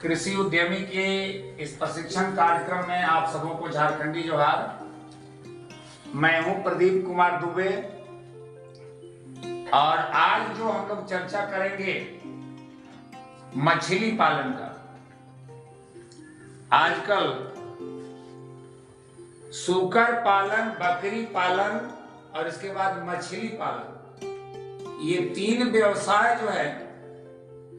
कृषि उद्यमी के इस प्रशिक्षण कार्यक्रम में आप सबों को झारखंडी जोहार। मैं हूं प्रदीप कुमार दुबे और आज जो हम लोग चर्चा करेंगे मछली पालन का। आजकल सूकर पालन, बकरी पालन और इसके बाद मछली पालन, ये तीन व्यवसाय जो है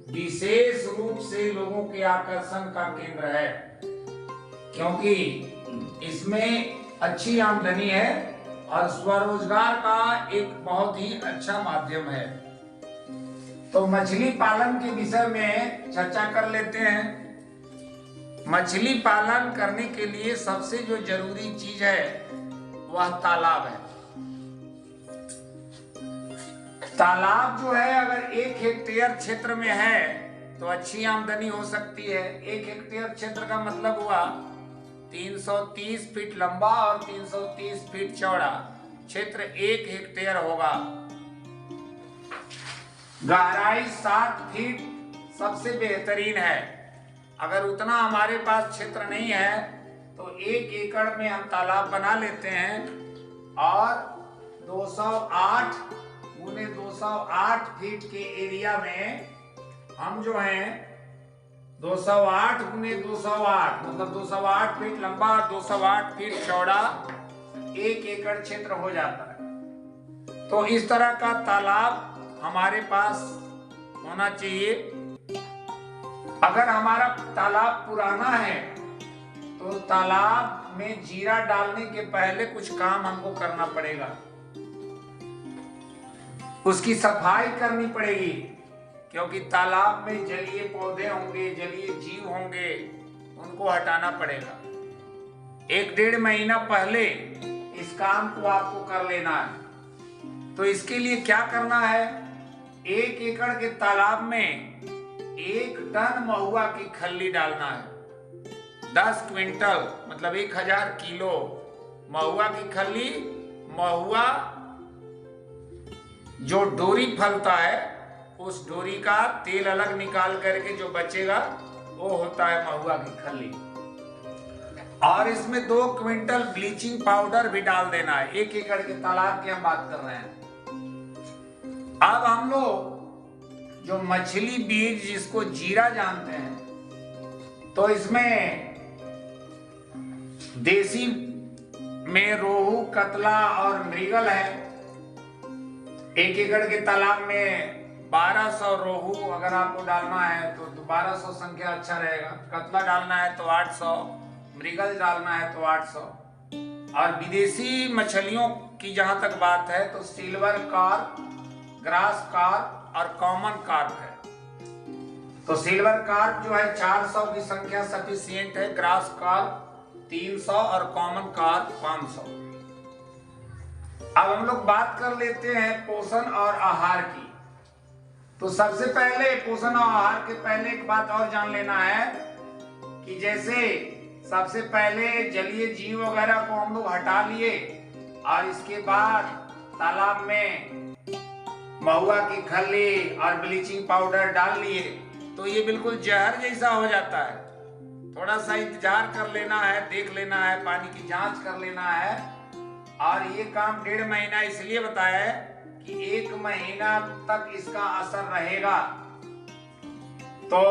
विशेष रूप से लोगों के आकर्षण का केंद्र है, क्योंकि इसमें अच्छी आमदनी है और स्वरोजगार का एक बहुत ही अच्छा माध्यम है। तो मछली पालन के विषय में चर्चा कर लेते हैं। मछली पालन करने के लिए सबसे जो जरूरी चीज है वह तालाब है। तालाब जो है अगर 1 हेक्टेयर क्षेत्र में है तो अच्छी आमदनी हो सकती है। 1 हेक्टेयर क्षेत्र का मतलब हुआ 330 फीट लंबा और 330 फीट चौड़ा क्षेत्र 1 हेक्टेयर होगा। गहराई 7 फीट सबसे बेहतरीन है। अगर उतना हमारे पास क्षेत्र नहीं है तो 1 एकड़ में हम तालाब बना लेते हैं और 208 गुने 208 फीट के एरिया में हम जो है 208 गुने 208 मतलब 208 फीट लंबा, 208 फीट चौड़ा 1 एकड़ क्षेत्र हो जाता है। तो इस तरह का तालाब हमारे पास होना चाहिए। अगर हमारा तालाब पुराना है तो तालाब में जीरा डालने के पहले कुछ काम हमको करना पड़ेगा। उसकी सफाई करनी पड़ेगी, क्योंकि तालाब में जलीय पौधे होंगे, जलीय जीव होंगे, उनको हटाना पड़ेगा। 1-1.5 महीना पहले इस काम को आपको कर लेना है। तो इसके लिए क्या करना है, 1 एकड़ के तालाब में 1 टन महुआ की खल्ली डालना है। 10 क्विंटल मतलब 1000 किलो महुआ की खल्ली। महुआ जो डोरी फलता है उस डोरी का तेल अलग निकाल करके जो बचेगा वो होता है महुआ की खल्ली। और इसमें 2 क्विंटल ब्लीचिंग पाउडर भी डाल देना है। 1 एकड़ के तालाब की हम बात कर रहे हैं। अब हम लोग जो मछली बीज जिसको जीरा जानते हैं, तो इसमें देसी में रोहू, कतला और मृगल है। 1 एकड़ के तालाब में 1200 रोहू अगर आपको डालना है तो 1200 संख्या अच्छा रहेगा। कतला डालना है तो 800, मृगल डालना है तो 800। और विदेशी मछलियों की जहां तक बात है तो सिल्वर कार्प, ग्रास कार्प और कॉमन कार्प है। तो सिल्वर कार्प जो है 400 की संख्या सफिशिएंट है, ग्रास कार्प 300 और कॉमन कार्प 500। अब हम लोग बात कर लेते हैं पोषण और आहार की। तो सबसे पहले पोषण और आहार के पहले एक बात और जान लेना है कि जैसे सबसे पहले जलीय जीव वगैरह को हम लोग हटा लिए और इसके बाद तालाब में महुआ की खल्ली और ब्लीचिंग पाउडर डाल लिए, तो ये बिल्कुल जहर जैसा हो जाता है। थोड़ा सा इंतजार कर लेना है, देख लेना है, पानी की जांच कर लेना है। और ये काम 1.5 महीना इसलिए बताया है कि 1 महीना तक इसका असर रहेगा। तो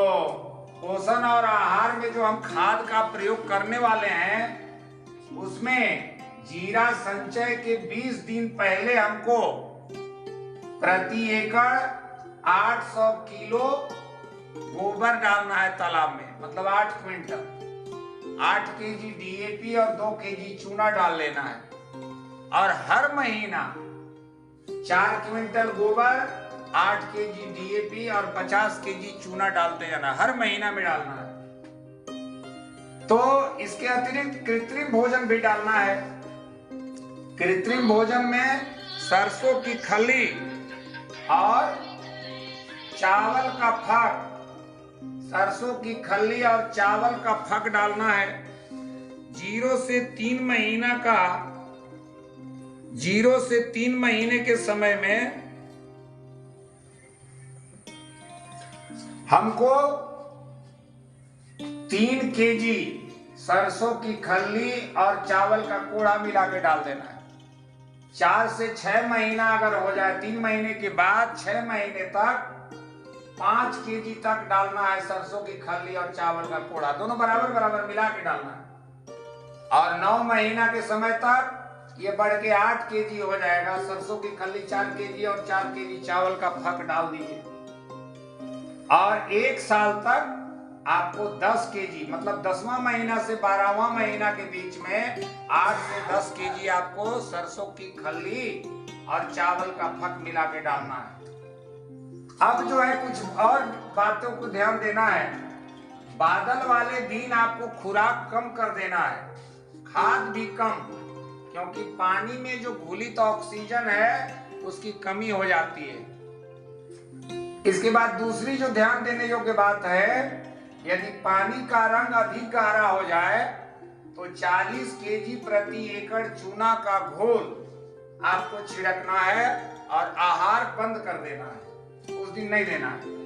पोषण और आहार में जो हम खाद का प्रयोग करने वाले हैं उसमें जीरा संचय के 20 दिन पहले हमको प्रति एकड़ 800 किलो गोबर डालना है तालाब में, मतलब 8 क्विंटल। 8 केजी डीएपी और 2 केजी चूना डाल लेना है। और हर महीना 4 क्विंटल गोबर, 8 केजी डीएपी और 50 केजी चूना डालते जाना, हर महीना में डालना है। तो इसके अतिरिक्त कृत्रिम भोजन भी डालना है। कृत्रिम भोजन में सरसों की खल्ली और चावल का फक, सरसों की खल्ली और चावल का फक डालना है। 0 से 3 महीना का 0 से 3 महीने के समय में हमको 3 केजी सरसों की खल्ली और चावल का कूड़ा मिला के डाल देना है। 4 से 6 महीना अगर हो जाए, 3 महीने के बाद 6 महीने तक 5 केजी तक डालना है सरसों की खल्ली और चावल का कूड़ा, दोनों बराबर बराबर मिला के डालना है। और 9 महीना के समय तक ये बढ़ के 8 केजी हो जाएगा। सरसों की खल्ली 4 केजी और 4 केजी चावल का फक डाल दीजिए। और 1 साल तक आपको 10 केजी, मतलब 10वां महीना से 12वां महीना के बीच में 8 से 10 केजी आपको सरसों की खल्ली और चावल का फक मिला के डालना है। अब जो है कुछ और बातों को ध्यान देना है। बादल वाले दिन आपको खुराक कम कर देना है, खाद भी कम, क्योंकि पानी में जो घुलित ऑक्सीजन है उसकी कमी हो जाती है। इसके बाद दूसरी जो ध्यान देने योग्य बात है, यदि पानी का रंग अधिक गहरा हो जाए तो 40 केजी प्रति एकड़ चूना का घोल आपको छिड़कना है और आहार बंद कर देना है, उस दिन नहीं देना है।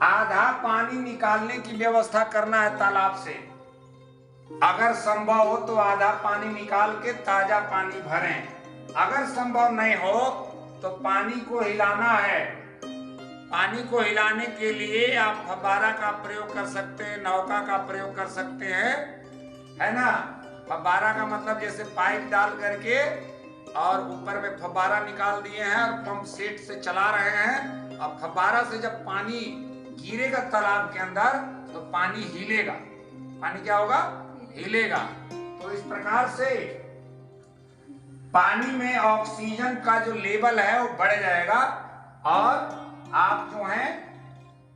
आधा पानी निकालने की व्यवस्था करना है तालाब से, अगर संभव हो तो आधा पानी निकाल के ताजा पानी भरें। अगर संभव नहीं हो तो पानी को हिलाना है। पानी को हिलाने के लिए आप फव्वारा का प्रयोग कर सकते हैं, नौका का प्रयोग कर सकते हैं, है ना। फव्वारा का मतलब जैसे पाइप डाल करके और ऊपर में फव्वारा निकाल दिए हैं और पंप सेट से चला रहे हैं, और फव्वारा से जब पानी गिरेगा तालाब के अंदर तो पानी हिलेगा। पानी क्या होगा? हिलेगा। तो इस प्रकार से पानी में ऑक्सीजन का जो लेवल है वो बढ़ जाएगा और आप जो है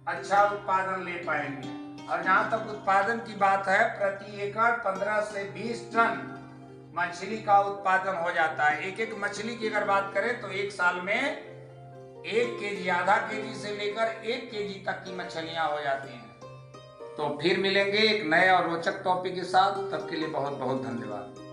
अच्छा उत्पादन ले पाएंगे। और जहां तक उत्पादन की बात है, प्रति एकड़ 15 से 20 टन मछली का उत्पादन हो जाता है। एक मछली की अगर बात करें तो 1 साल में 1 केजी, आधा केजी से लेकर 1 केजी तक की मछलियां हो जाती हैं। तो फिर मिलेंगे एक नए और रोचक टॉपिक के साथ, तब के लिए बहुत बहुत धन्यवाद।